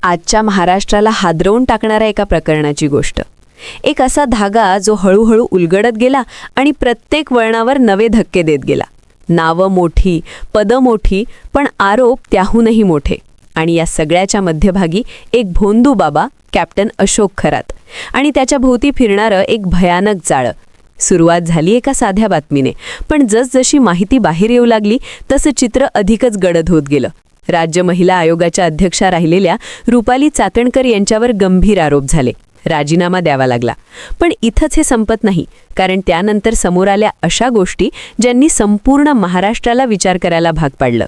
आजच्या महाराष्ट्राला हादरवून टाकणाऱ्या एका प्रकरणाची गोष्ट. एक असा धागा जो हळूहळू उलगडत गेला आणि प्रत्येक वळणावर नवे धक्के देत गेला. नावं मोठी, पदं मोठी, पण आरोप त्याहूनही मोठे. आणि या सगळ्याच्या मध्यभागी एक भोंदू बाबा, कॅप्टन अशोक खरात, आणि त्याच्या भोवती फिरणारं एक भयानक जाळं. सुरुवात झाली एका साध्या बातमीने, पण जसजशी माहिती बाहेर येऊ लागली तसं चित्र अधिकच गडद होत गेलं. राज्य महिला आयोगाच्या अध्यक्षा राहिलेल्या रुपाली चातणकर यांच्यावर गंभीर आरोप झाले. राजीनामा द्यावा लागला. पण इथंच हे संपत नाही, कारण त्यानंतर समोर आल्या अशा गोष्टी ज्यांनी संपूर्ण महाराष्ट्राला विचार करायला भाग पाडलं.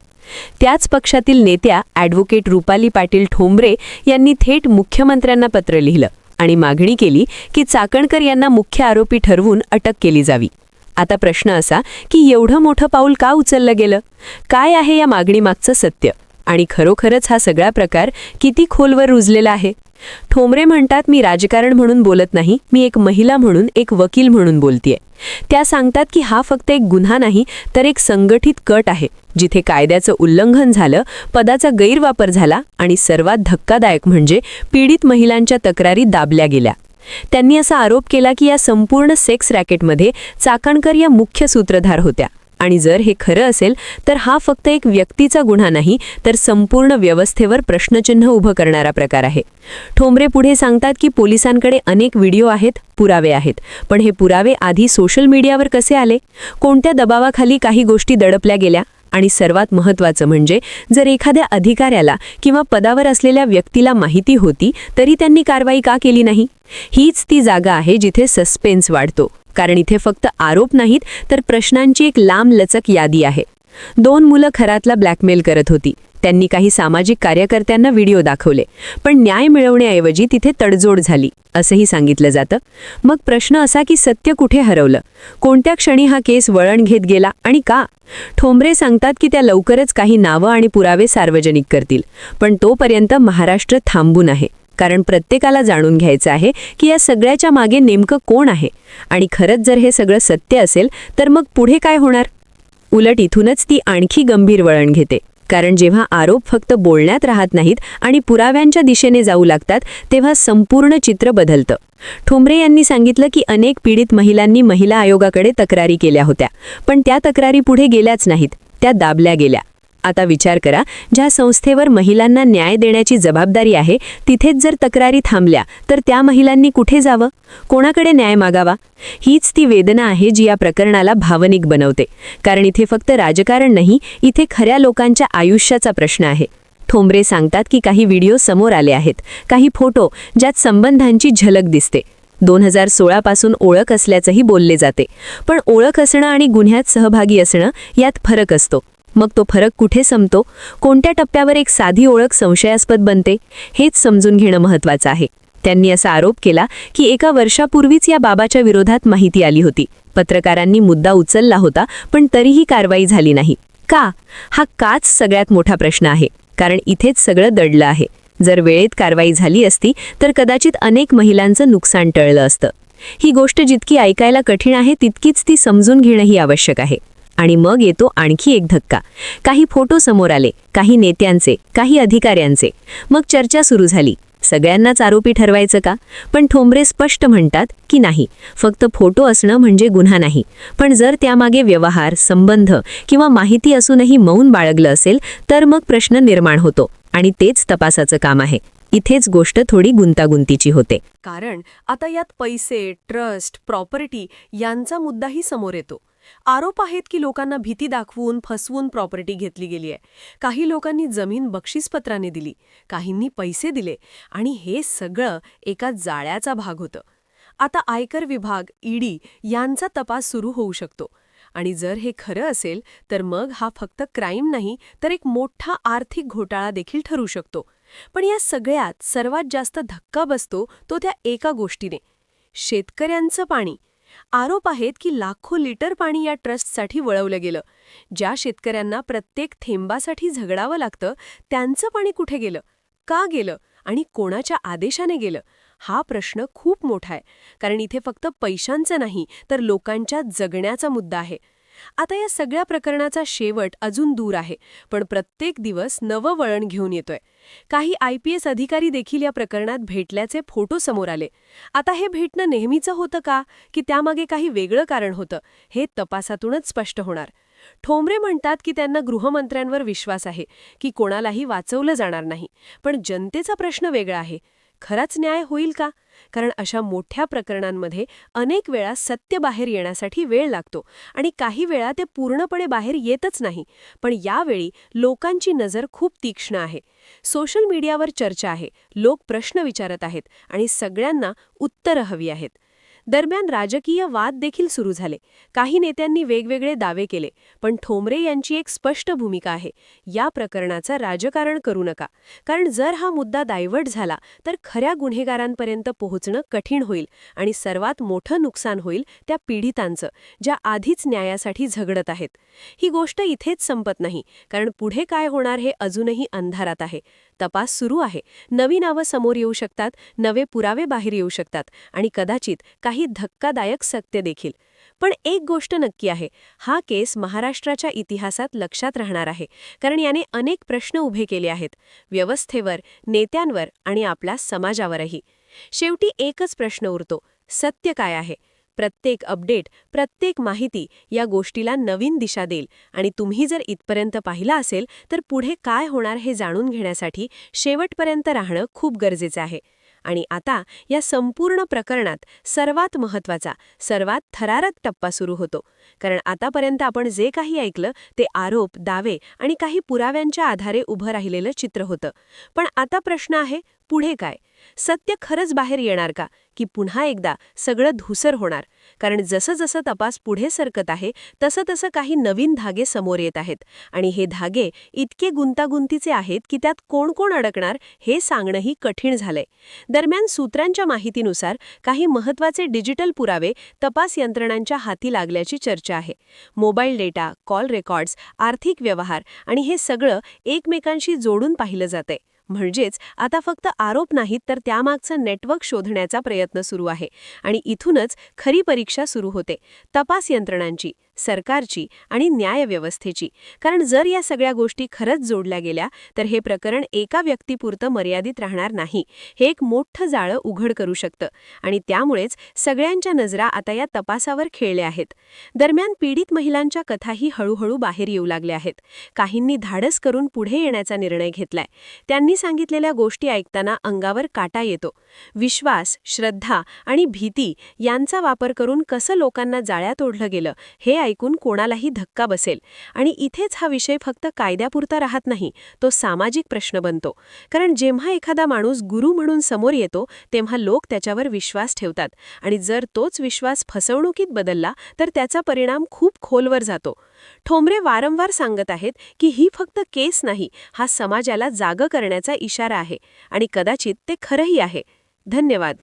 त्याच पक्षातील नेत्या ॲडव्होकेट रुपाली पाटील ठोंबरे यांनी थेट मुख्यमंत्र्यांना पत्र लिहिलं आणि मागणी केली की चाकणकर यांना मुख्य आरोपी ठरवून अटक केली जावी. आता प्रश्न असा की एवढं मोठं पाऊल का उचललं गेलं? काय आहे या मागणीमागचं सत्य? आणि खरोखरच हा सगळा प्रकार किती खोलवर रुजलेला आहे? ठोंबरे म्हणतात, मी राजकारण म्हणून बोलत नाही, मी एक महिला म्हणून, एक वकील म्हणून बोलतेय. त्या सांगतात की हा फक्त एक गुन्हा नाही, तर एक संघटित कट आहे, जिथे कायद्याचं उल्लंघन झालं, पदाचा गैरवापर झाला आणि सर्वात धक्कादायक म्हणजे पीडित महिलांच्या तक्रारी दाबल्या गेल्या. त्यांनी असा आरोप केला की या संपूर्ण सेक्स रॅकेटमध्ये चाकणकर या मुख्य सूत्रधार होत्या. आणि जर हे खरं असेल तर हा फक्त एक व्यक्तीचा गुन्हा नाही, तर संपूर्ण व्यवस्थेवर प्रश्नचिन्ह उभं करणारा प्रकार आहे. ठोंबरे पुढे सांगतात की पोलिसांकडे अनेक व्हिडिओ आहेत, पुरावे आहेत, पण हे पुरावे आधी सोशल मीडियावर कसे आले? कोणत्या दबावाखाली काही गोष्टी दडपल्या गेल्या? आणि सर्वात महत्त्वाचं म्हणजे जर एखाद्या अधिकाऱ्याला किंवा पदावर असलेल्या व्यक्तीला माहिती होती तरी त्यांनी कारवाई का केली नाही? हीच ती जागा आहे जिथे सस्पेन्स वाढतो, कारण इथे फक्त आरोप नाहीत, तर प्रश्नांची एक लांबलचक यादी आहे. 2 मुलं खरातला ब्लॅकमेल करत होती. त्यांनी काही सामाजिक कार्यकर्त्यांना व्हिडिओ दाखवले, पण न्याय मिळवण्याऐवजी तिथे तडजोड झाली, असंही सांगितलं जातं. मग प्रश्न असा की सत्य कुठे हरवलं? कोणत्या क्षणी हा केस वळण घेत गेला आणि का? ठोंबरे सांगतात की त्या लवकरच काही नावं आणि पुरावे सार्वजनिक करतील, पण तोपर्यंत महाराष्ट्र थांबून आहे. कारण प्रत्येकाला जाणून घ्यायचं आहे की या सगळ्याच्या मागे नेमकं कोण आहे. आणि खरंच जर हे सगळं सत्य असेल तर मग पुढे काय होणार? उलट इथूनच ती आणखी गंभीर वळण घेते. कारण जेव्हा आरोप फक्त बोलण्यात राहत नाहीत आणि पुराव्यांच्या दिशेने जाऊ लागतात, तेव्हा संपूर्ण चित्र बदलतं. ठोंबरे यांनी सांगितलं की अनेक पीडित महिलांनी महिला आयोगाकडे तक्रारी केल्या होत्या, पण त्या तक्रारी पुढे गेल्याच नाहीत, त्या दाबल्या गेल्या. आता विचार करा, ज्या संस्थेवर महिलांना न्याय देण्याची जबाबदारी आहे तिथेच जर तक्रारी थांबल्या तर त्या महिलांनी कुठे जावं? कोणाकडे न्याय मागावा? हीच ती वेदना आहे जी या प्रकरणाला भावनिक बनवते. कारण इथे फक्त राजकारण नाही, इथे खऱ्या लोकांच्या आयुष्याचा प्रश्न आहे. ठोंबरे सांगतात की काही व्हिडिओ समोर आले आहेत, काही फोटो ज्यात संबंधांची झलक दिसते. 2016 पासून ओळख असल्याचंही बोलले जाते. पण ओळख असणं आणि गुन्ह्यात सहभागी असणं यात फरक असतो. मग तो फरक कुठे संपतो? कोणत्या टप्प्यावर एक साधी ओळख संशयास्पद बनते? हेच समजून घेणं महत्त्वाचं आहे. त्यांनी असा आरोप केला की एका वर्षापूर्वीच या बाबाच्या विरोधात माहिती आली होती. पत्रकारांनी मुद्दा उचलला होता, पण तरीही कारवाई झाली नाही. का? हा काच सगळ्यात मोठा प्रश्न आहे. कारण इथेच सगळं दडलं आहे. जर वेळेत कारवाई झाली असती तर कदाचित अनेक महिलांचं नुकसान टळलं असतं. ही गोष्ट जितकी ऐकायला कठीण आहे तितकीच ती समजून घेणंही आवश्यक आहे. आणि मग येतो आणखी एक धक्का. काही फोटो समोर आले, काही नेत्यांचे, काही अधिकाऱ्यांचे. मग चर्चा सुरू झाली, सगळ्यांनाच आरोपी ठरवायचं का? पण ठोंबरे स्पष्ट म्हणतात की नाही, फक्त फोटो असणं म्हणजे गुन्हा नाही. पण जर त्यामागे व्यवहार, संबंध किंवा माहिती असूनही मौन बाळगलं असेल तर मग प्रश्न निर्माण होतो. आणि तेच तपासाचं काम आहे. इथेच गोष्ट थोडी गुंतागुंतीची होते. कारण आता यात पैसे, ट्रस्ट, प्रॉपर्टी यांचा मुद्दाही समोर येतो. आरोप आहेत की लोकांना भीती दाखवून, फसवून प्रॉपर्टी घेतली गेली आहे. काही लोकांनी जमीन बक्षीसपत्राने दिली, काहींनी पैसे दिले, आणि हे सगळं एका जाळ्याचा भाग होतं. आता आयकर विभाग, ईडी यांचा तपास सुरू होऊ शकतो. आणि जर हे खरं असेल तर मग हा फक्त क्राईम नाही, तर एक मोठा आर्थिक घोटाळा देखील ठरू शकतो. पण या सगळ्यात सर्वात जास्त धक्का बसतो तो त्या एका गोष्टीने, शेतकऱ्यांचं पाणी. आरोप आहेत की लाखो लिटर पाणी या ट्रस्टसाठी वळवलं गेलं. ज्या शेतकऱ्यांना प्रत्येक थेंबासाठी झगडावं लागतं, त्यांचं पाणी कुठे गेलं? का गेलं? आणि कोणाच्या आदेशाने गेलं? हा प्रश्न खूप मोठा आहे. कारण इथे फक्त पैशांचा नाही, तर लोकांच्या जगण्याचा मुद्दा आहे. आता या सगळ्या प्रकरणाचा शेवट अजून दूर आहे, पण प्रत्येक दिवस नवं वळण घेऊन येतोय. काही IPS अधिकारी देखील या प्रकरणात भेटल्याचे फोटो समोर आले. आता हे भेटणं नेहमीचं होतं का, की त्यामागे काही वेगळं कारण होतं, हे तपासातूनच स्पष्ट होणार. ठोंबरे म्हणतात की त्यांना गृहमंत्र्यांवर विश्वास आहे, की कोणालाही वाचवलं जाणार नाही. पण जनतेचा प्रश्न वेगळा आहे. खराच न्याय होईल का? कारण अशा मोठ्या प्रकरणांमध्ये अनेक वेळा सत्य बाहेर येण्यासाठी वेळ लागतो आणि काही वेळा ते पूर्णपणे बाहेर येतच नाही. पण यावेळी लोकांची नजर खूप तीक्ष्ण आहे. सोशल मीडियावर चर्चा आहे, लोक प्रश्न विचारत आहेत आणि सगळ्यांना उत्तरं हवी आहेत. दरम्यान राजकीय वाद देखील सुरू झाले. काही नेत्यांनी वेगवेगळे दावे केले, पण ठोंबरे यांची एक स्पष्ट भूमिका आहे: या प्रकरणाचं राजकारण करू नका. कारण जर हा मुद्दा डायव्हर्ट झाला तर खऱ्या गुन्हेगारांपर्यंत पोहोचणं कठीण होईल आणि सर्वात मोठं नुकसान होईल त्या पीडितांचं, ज्या आधीच न्यायासाठी झगडत आहेत. ही गोष्ट इथेच संपत नाही, कारण पुढे काय होणार हे अजूनही अंधारात आहे. तपास सुरू आहे. नवी नावं समोर येऊ शकतात, नवे पुरावे बाहेर येऊ शकतात आणि कदाचित काही धक्कादायक सत्य देखील. पण एक गोष्ट नक्की आहे, हा केस महाराष्ट्राच्या इतिहासात लक्षात राहणार आहे, कारण याने अनेक प्रश्न उभे केले आहेत, व्यवस्थेवर, नेत्यांवर आणि आपल्या समाजावरही. शेवटी एकच प्रश्न उरतो: सत्य काय आहे? प्रत्येक अपडेट, प्रत्येक माहिती या गोष्टीला नवीन दिशा देईल आणि तुम्ही जर इथपर्यंत पाहिला असेल तर पुढे काय होणार हे जाणून घेण्यासाठी शेवटपर्यंत राहणं खूप गरजेचं आहे. आणि आता या संपूर्ण प्रकरणात सर्वात महत्त्वाचा, सर्वात थरारक टप्पा सुरू होतो. कारण आतापर्यंत आपण जे काही ऐकलं ते आरोप, दावे आणि काही पुराव्यांच्या आधारे उभं राहिलेलं चित्र होतं. पण आता प्रश्न आहे, पुढे काय? सत्य खरंच बाहेर येणार का, की पुन्हा एकदा सगळं धूसर होणार? कारण जसं जसं तपास पुढे सरकत आहे तसं तसं काही नवीन धागे समोर येत आहेत आणि हे धागे इतके गुंतागुंतीचे आहेत की त्यात कोण कोण अडकणार हे सांगणंही कठीण झालंय. दरम्यान सूत्रांच्या माहितीनुसार काही महत्त्वाचे डिजिटल पुरावे तपास यंत्रणांच्या हाती लागल्याची चर्चा आहे. मोबाईल डेटा, कॉल रेकॉर्ड्स, आर्थिक व्यवहार आणि हे सगळं एकमेकांशी जोडून पाहिलं जातंय. म्हणजेच आता फक्त आरोप नाहीत तर त्यामागचं नेटवर्क शोधण्याचा प्रयत्न सुरू आहे आणि इथूनच खरी परीक्षा सुरू होते, तपास यंत्रणांची, सरकारची आणि न्यायव्यवस्थेची. कारण जर या सगळ्या गोष्टी खरंच जोडल्या गेल्या तर हे प्रकरण एका व्यक्तीपुरतं मर्यादित राहणार नाही. हे एक मोठं जाळं उघड करू शकतं आणि त्यामुळेच सगळ्यांच्या नजरा आता या तपासावर खेळल्या आहेत. दरम्यान पीडित महिलांच्या कथाही हळूहळू बाहेर येऊ लागल्या आहेत. काहींनी धाडस करून पुढे येण्याचा निर्णय घेतलाय. त्यांनी सांगितलेल्या गोष्टी ऐकताना अंगावर काटा येतो. विश्वास, श्रद्धा आणि भीती यांचा वापर करून कसं लोकांना जाळ्यात ओढलं गेलं हे ऐकून कोणालाही धक्का बसेल. आणि इथेच हा विषय फक्त कायद्यापुरता राहत नाही, तो सामाजिक प्रश्न बनतो. कारण जेव्हा एखादा माणूस गुरु म्हणून समोर येतो तेव्हा लोक त्याच्यावर विश्वास ठेवतात आणि जर तोच विश्वास फसवणुकीत बदलला तर त्याचा परिणाम खूप खोलवर जातो. ठोंबरे वारंवार सांगत आहेत की ही फक्त केस नाही, हा समाजाला जागं करण्याचा इशारा आहे आणि कदाचित ते खरंही आहे. धन्यवाद.